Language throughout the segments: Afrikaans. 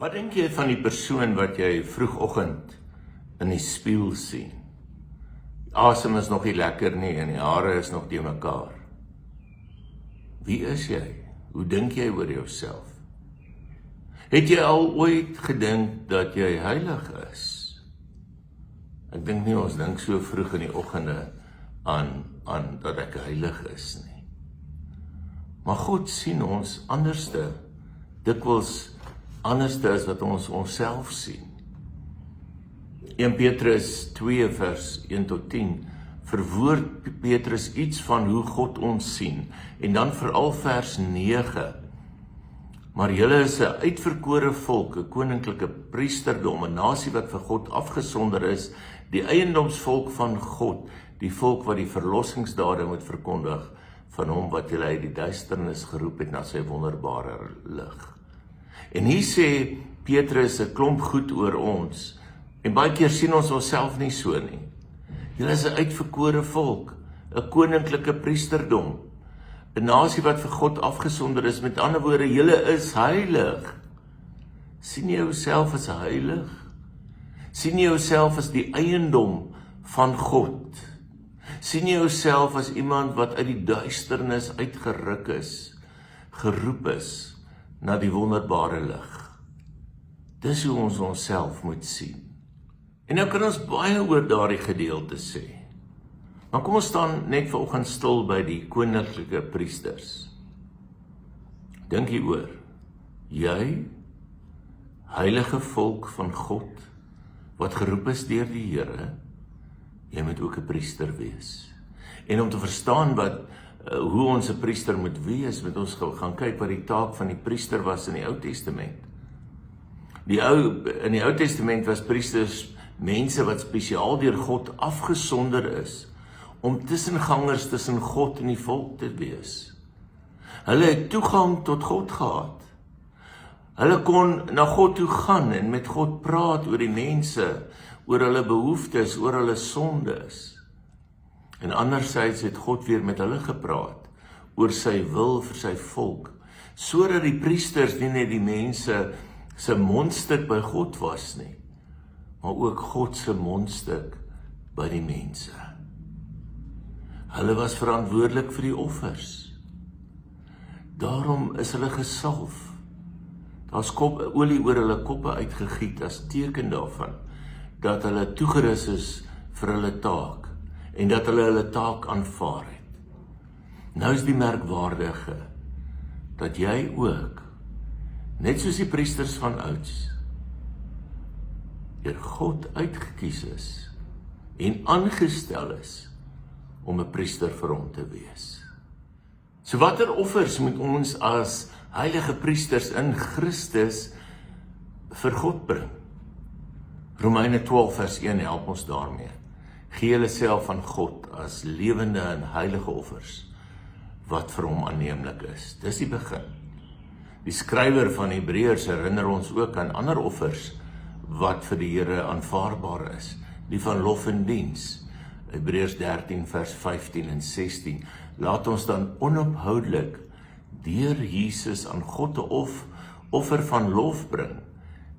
Wat dink jy van die persoon wat jy vroegoggend in die spieël sien? Die asem is nog nie lekker nie en die hare is nog te mekaar. Wie is jy? Hoe dink jy oor jouself? Het jy al ooit gedink dat jy heilig is? Ek dink nie ons dink so vroeg in die oggende aan dat ek heilig is nie. Maar God sien ons anderste, dikwels anderste as wat ons onsself sien. 1 Petrus 2 vers 1 tot 10 verwoord Petrus iets van hoe God ons sien, en dan veral vers 9. Maar julle is 'n uitverkore volk, 'n koninklike priesterdom, 'n nasie wat vir God afgesonder is, die eiendomsvolk van God, die volk wat die verlossingsdade moet verkondig van hom wat julle uit die duisternis geroep het na sy wonderbare lig. En hier sê Petrus 'n klomp goed oor ons, en baie keer sien ons onsself nie so nie. Julle is 'n uitverkore volk, 'n koninklike priesterdom, 'n nasie wat vir God afgesonder is, met ander woorde, julle is heilig. Sien jy jouself as heilig? Sien jy jouself as die eiendom van God? Sien jy jouself as iemand wat uit die duisternis uitgeruk is, geroep is na die wonderbare lig? Dis hoe ons onsself moet sien. En nou kan ons baie oor daardie gedeelte sê. Maar kom ons staan net vanoggend stil by die koninklike priesters. Dink hieroor. Jy, heilige volk van God, wat geroep is deur die Here, jy moet ook 'n priester wees. En om te verstaan hoe ons 'n priester moet wees, moet ons gaan kyk wat die taak van die priester was in die Ou Testament. In die Ou Testament was priesters mense wat spesiaal deur God afgesonder is, om tussengangers tussen God en die volk te wees. Hulle het toegang tot God gehad. Hulle kon na God toe gaan en met God praat oor die mense, oor hulle behoeftes, oor hulle sondes. En anderzijds het God weer met hulle gepraat oor sy wil vir sy volk, sodat die priesters nie net die mense se mondstuk by God was nie, maar ook God se mondstuk by die mense. Hulle was verantwoordelik vir die offers. Daarom is hulle gesalf. Daar's olie oor hulle koppe uitgegiet as teken daarvan dat hulle toegerus is vir hulle taak en dat hulle taak aanvaar het. Nou is die merkwaardige dat jy ook, net soos die priesters van ouds, deur God uitgekies is en aangestel is om 'n priester vir hom te wees. So watter offers moet ons as heilige priesters in Christus vir God bring? Romeine 12 vers 1 help ons daarmee. Gee julle self aan God as lewende en heilige offers, wat vir hom aanneemlik is. Dis die begin. Die skrywer van Hebreërs herinner ons ook aan ander offers wat vir die Here aanvaarbaar is, die van lof en diens. Hebreërs 13 vers 15 en 16. Laat ons dan onophoudelik deur Jesus aan God 'n offer van lof bring.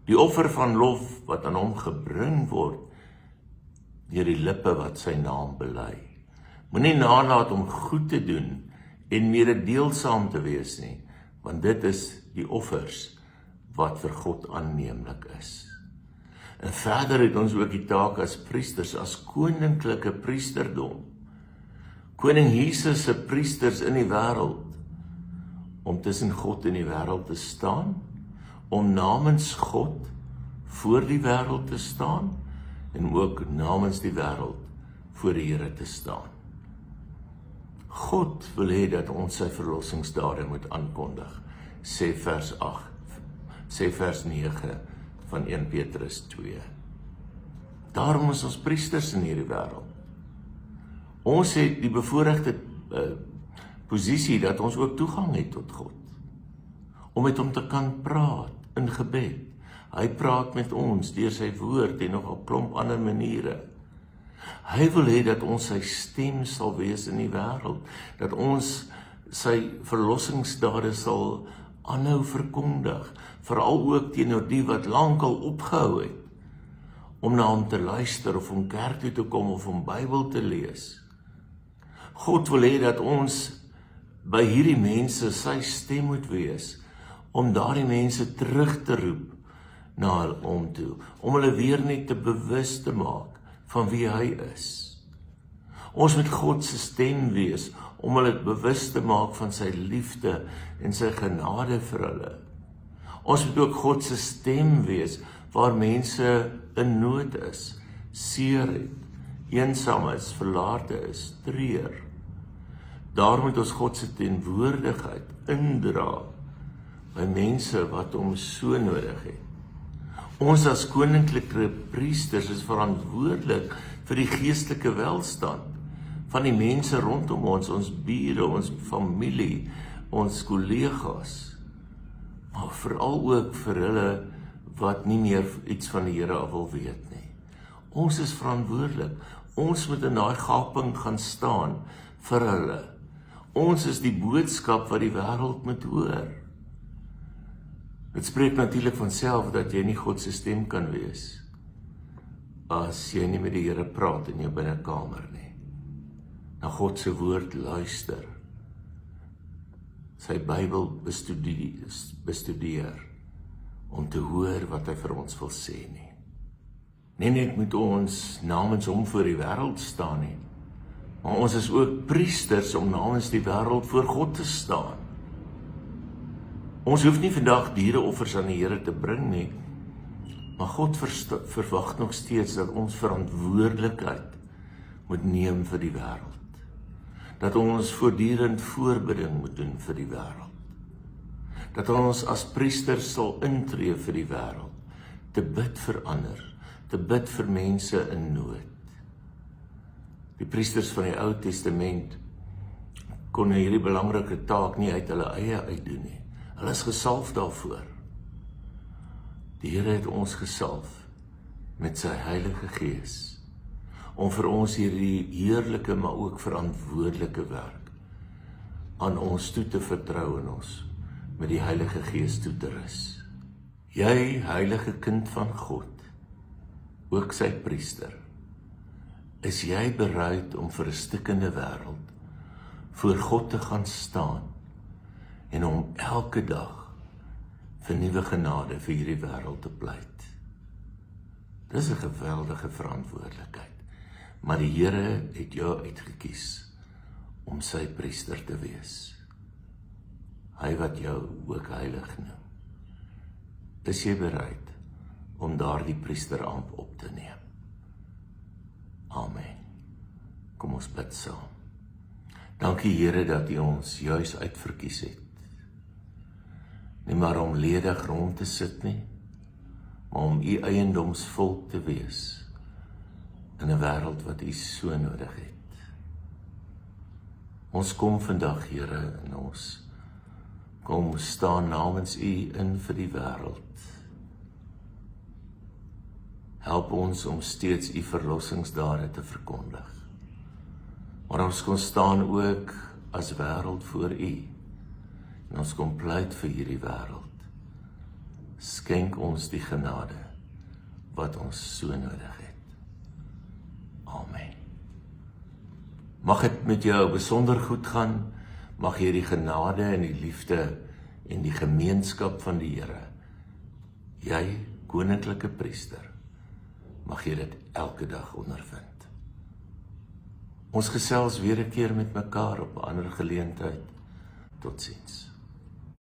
Die offer van lof wat aan hom gebring word deur die lippe wat sy naam bely. Moenie nalat om goed te doen en mededeelsaam te wees nie, want dit is die offers wat vir God aanneemlik is. En verder het ons ook die taak as priesters, as koninklike priesterdom. Koning Jesus se priesters in die wêreld, om tussen God en die wêreld te staan, om namens God voor die wêreld te staan, en ook namens die wêreld voor die Here te staan. God wil hê dat ons sy verlossingsdade moet aankondig, sê vers 9 van 1 Petrus 2. Daarom is ons priesters in hierdie wêreld. Ons het die bevoorregte posisie dat ons ook toegang het tot God, om met hom te kan praat in gebed. Hy praat met ons deur sy woord en nog 'n klomp ander maniere. Hy wil hê dat ons sy stem sal wees in die wêreld, dat ons sy verlossingsdade sal aanhou verkondig, veral ook teenoor die wat lankal opgehou het om na hom te luister of om kerk toe te kom of om Bybel te lees. God wil hê dat ons by hierdie mense sy stem moet wees, om daardie mense terug te roep na hom toe, om hulle weer net te bewus te maak van wie hy is. Ons moet God se stem wees, om hulle bewus te maak van sy liefde en sy genade vir hulle. Ons moet ook God se stem wees, waar mense in nood is, seer het, eensaam is, verlate is, treur. Daar moet ons God se teenwoordigheid indra by mense wat hom so nodig het. Ons as koninklike priesters is verantwoordelik vir die geestelike welstand van die mense rondom ons bure, ons familie, ons kollegas, maar veral ook vir hulle wat nie meer iets van die Here af wil weet nie. Ons is verantwoordelik. Ons moet in daai gaping gaan staan vir hulle. Ons is die boodskap wat die wêreld moet hoor. Dit spreek natuurlik van self dat jy nie God se stem kan wees as jy nie met die Here praat in jou binnekamer nie. Na God se woord luister. Sy Bybel bestudeer om te hoor wat hy vir ons wil sê nie. Nie net moet ons namens hom voor die wêreld staan nie, maar ons is ook priesters om namens die wêreld voor God te staan. Ons hoef nie vandag diereoffers aan die Here te bring nie, maar God verwag nog steeds dat ons verantwoordelikheid moet neem vir die wêreld. Dat ons voortdurend voorbidding moet doen vir die wêreld. Dat ons as priesters sal intree vir die wêreld, te bid vir ander, te bid vir mense in nood. Die priesters van die Ou Testament kon hierdie belangrike taak nie uit hulle eie uitdoen nie. Hulle is gesalf daarvoor. Die Here het ons gesalf met sy Heilige Gees om vir ons hierdie heerlike maar ook verantwoordelike werk aan ons toe te vertrou en ons met die Heilige Gees toe te rus. Jy, heilige kind van God, ook sy priester, is jy bereid om vir 'n stikkende wêreld voor God te gaan staan en om elke dag vir nuwe genade vir hierdie wêreld te pleit? Dis 'n geweldige verantwoordelikheid. Maar die Here het jou uitgekies om sy priester te wees. Hy wat jou ook heilig noem. Is jy bereid om daardie priesteramp op te neem? Amen. Kom ons bid saam. Dankie Here dat U ons juis uitverkies het. Nie maar om ledig rond te sit nie, maar om U eiendomsvolk te wees in 'n wêreld wat U so nodig het. Ons kom vandag, Here, en ons kom staan namens U in vir die wêreld. Help ons om steeds U verlossingsdade te verkondig. Maar ons kom staan ook as wêreld voor U. En ons kom pleit vir hierdie wêreld. Skenk ons die genade wat ons so nodig het. Amen. Mag dit met jou besonder goed gaan. Mag jy die genade en die liefde en die gemeenskap van die Here, jy koninklike priester, mag jy dit elke dag ondervind. Ons gesels weer 'n keer met mekaar op 'n ander geleentheid. Totsiens.